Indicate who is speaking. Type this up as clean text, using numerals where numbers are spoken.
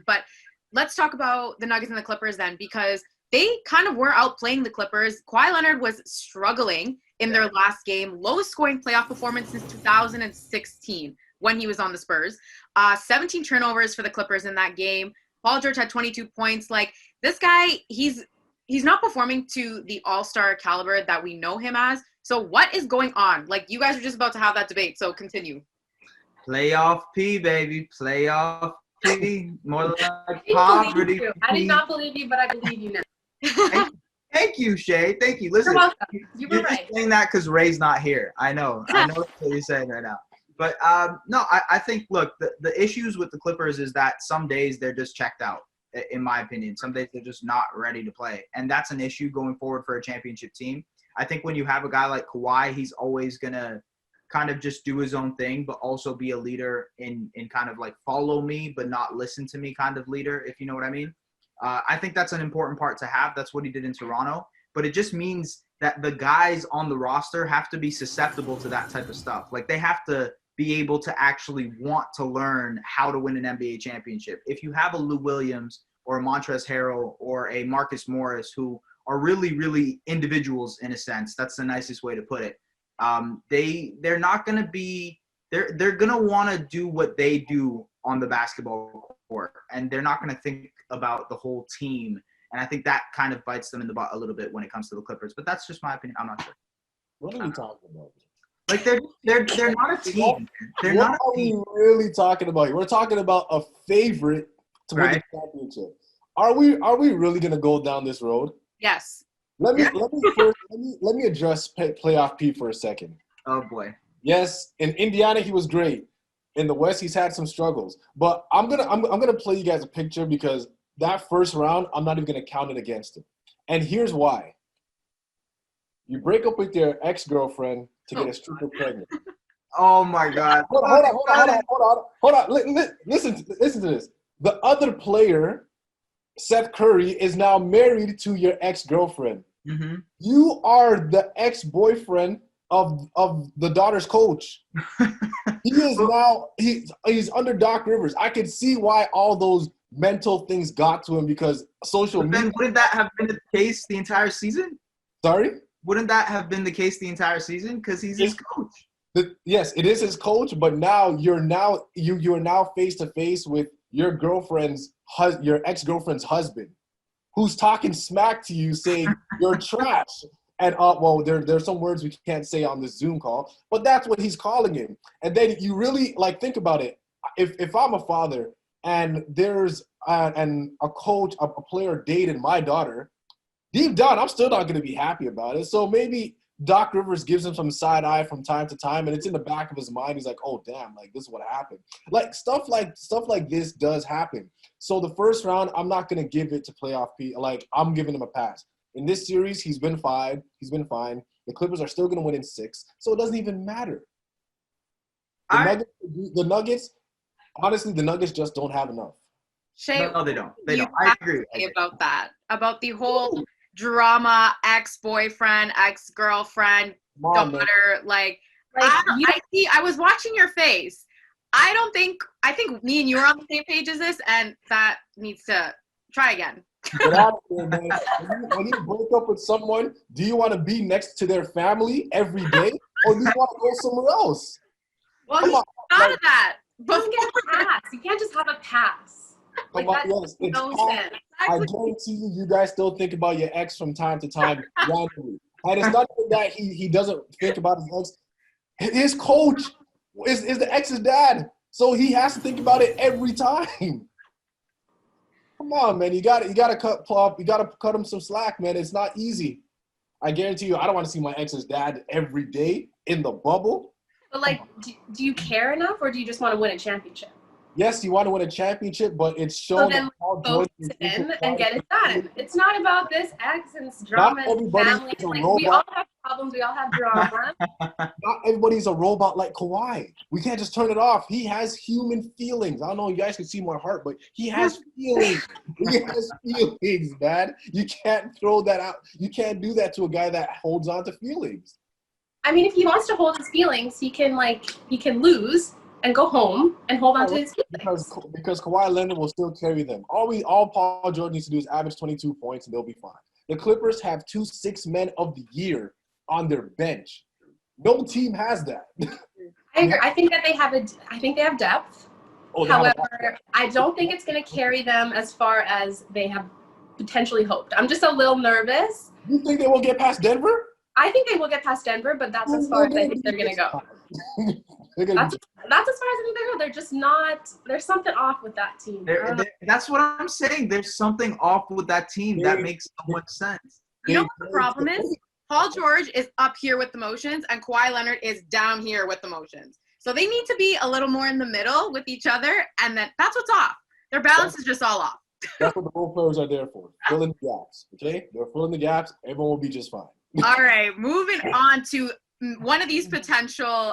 Speaker 1: But let's talk about the Nuggets and the Clippers then, because they kind of were outplaying the Clippers. Kawhi Leonard was struggling in their last game, lowest scoring playoff performance since 2016 when he was on the Spurs. 17 turnovers for the Clippers in that game. Paul George had 22 points. Like, this guy, he's not performing to the all-star caliber that we know him as. So what is going on? Like, you guys were just about to have that debate, so continue.
Speaker 2: Playoff P, baby. Playoff P. More like poverty.
Speaker 3: I did not believe you, but I believe you now.
Speaker 2: Thank you, Shay. Thank you. Listen,
Speaker 3: you're welcome. You're
Speaker 2: right. Just saying that because Ray's not here. I know that's what you're saying right now. But no, I think, look, the issues with the Clippers is that some days they're just checked out, in my opinion. Some days they're just not ready to play. And that's an issue going forward for a championship team. I think when you have a guy like Kawhi, he's always going to kind of just do his own thing, but also be a leader in kind of like follow me, but not listen to me kind of leader, if you know what I mean. I think that's an important part to have. That's what he did in Toronto. But it just means that the guys on the roster have to be susceptible to that type of stuff. Like, they have to be able to actually want to learn how to win an NBA championship. If you have a Lou Williams or a Montrezl Harrell or a Marcus Morris who are really, really individuals in a sense, that's the nicest way to put it. They're not going to be – they're going to want to do what they do on the basketball court, and they're not going to think about the whole team. And I think that kind of bites them in the butt a little bit when it comes to the Clippers. But that's just my opinion. I'm not sure.
Speaker 4: What are we talking about?
Speaker 2: Like, they're not a team. They're not a team.
Speaker 4: What are we really talking about here? We're talking about a favorite to win the championship. Are we really going to go down this road?
Speaker 1: Yes.
Speaker 4: Let me address playoff P for a second.
Speaker 2: Oh boy.
Speaker 4: Yes, in Indiana he was great. In the West he's had some struggles. But I'm gonna play you guys a picture because that first round I'm not even gonna count it against him. And here's why. You break up with your ex-girlfriend to get a stripper pregnant.
Speaker 2: Oh my God.
Speaker 4: Hold on. Listen to this. The other player, Seth Curry, is now married to your ex-girlfriend.
Speaker 2: Mm-hmm.
Speaker 4: You are the ex-boyfriend of the daughter's coach. He is now he's under Doc Rivers. I could see why all those mental things got to him because social media.
Speaker 2: Wouldn't that have been the case the entire season?
Speaker 4: Sorry?
Speaker 2: Wouldn't that have been the case the entire season? Because he's his coach.
Speaker 4: Yes, it is his coach, but now you're now face to face with your your ex-girlfriend's husband, who's talking smack to you, saying you're trash. And well, there's some words we can't say on this Zoom call, but that's what he's calling him. And then you really think about it. If I'm a father and there's and a coach, a player dated my daughter, deep down I'm still not going to be happy about it. So maybe Doc Rivers gives him some side eye from time to time, and it's in the back of his mind. He's like, "Oh, damn! Like this is what happened." Like stuff like this does happen. So the first round, I'm not gonna give it to playoff P. Like I'm giving him a pass. In this series, he's been fine. The Clippers are still gonna win in 6, so it doesn't even matter. The Nuggets, honestly, the Nuggets just don't have enough.
Speaker 1: Shay,
Speaker 2: no, they don't. They don't. I agree.
Speaker 1: About that, about the whole drama, ex-boyfriend, ex-girlfriend, daughter, I was watching your face. I think me and you are on the same page as this, and that needs to try again.
Speaker 4: Get out of here, man. When you break up with someone, do you want to be next to their family every day, or do you want to go somewhere else?
Speaker 1: Well, he thought of that.
Speaker 3: But you get a pass. You can't just have a pass. Like, that makes no sense.
Speaker 4: I guarantee you guys still think about your ex from time to time randomly. And it's not even that he doesn't think about his ex. His coach is the ex's dad. So he has to think about it every time. Come on, man. You gotta cut him some slack, man. It's not easy. I guarantee you, I don't want to see my ex's dad every day in the bubble.
Speaker 3: But do you care enough, or do you just want to win a championship?
Speaker 4: Yes, you want to win a championship, but it's shown
Speaker 3: that focus in and get it done. It's not about this ex and drama and family. We all have problems. We all have drama.
Speaker 4: Not everybody's a robot like Kawhi. We can't just turn it off. He has human feelings. I don't know if you guys can see my heart, but he has feelings. He has feelings, man. You can't throw that out. You can't do that to a guy that holds on to feelings.
Speaker 3: I mean, if he wants to hold his feelings, he can lose and go home and hold on to his feelings.
Speaker 4: Because Kawhi Leonard will still carry them. All Paul George needs to do is average 22 points, and they'll be fine. The Clippers have 2 6 men of the year on their bench. No team has that.
Speaker 3: I agree. I think they have depth. However, I don't think it's going to carry them as far as they have potentially hoped. I'm just a little nervous.
Speaker 4: You think they will get past Denver?
Speaker 3: I think they will get past Denver, but that's as far as I think they're going to go. That's as far as I think they're going to go. They're just not – there's something off with that team.
Speaker 2: That's what I'm saying. There's something off with that team that makes so much sense.
Speaker 1: You know what the problem is? Paul George is up here with the motions, and Kawhi Leonard is down here with the motions. So they need to be a little more in the middle with each other, and that's what's off. Their balance is just all off.
Speaker 4: That's what the role players are there for. Filling the gaps, okay? They're filling the gaps. Everyone will be just fine.
Speaker 1: All right, moving on to one of these potential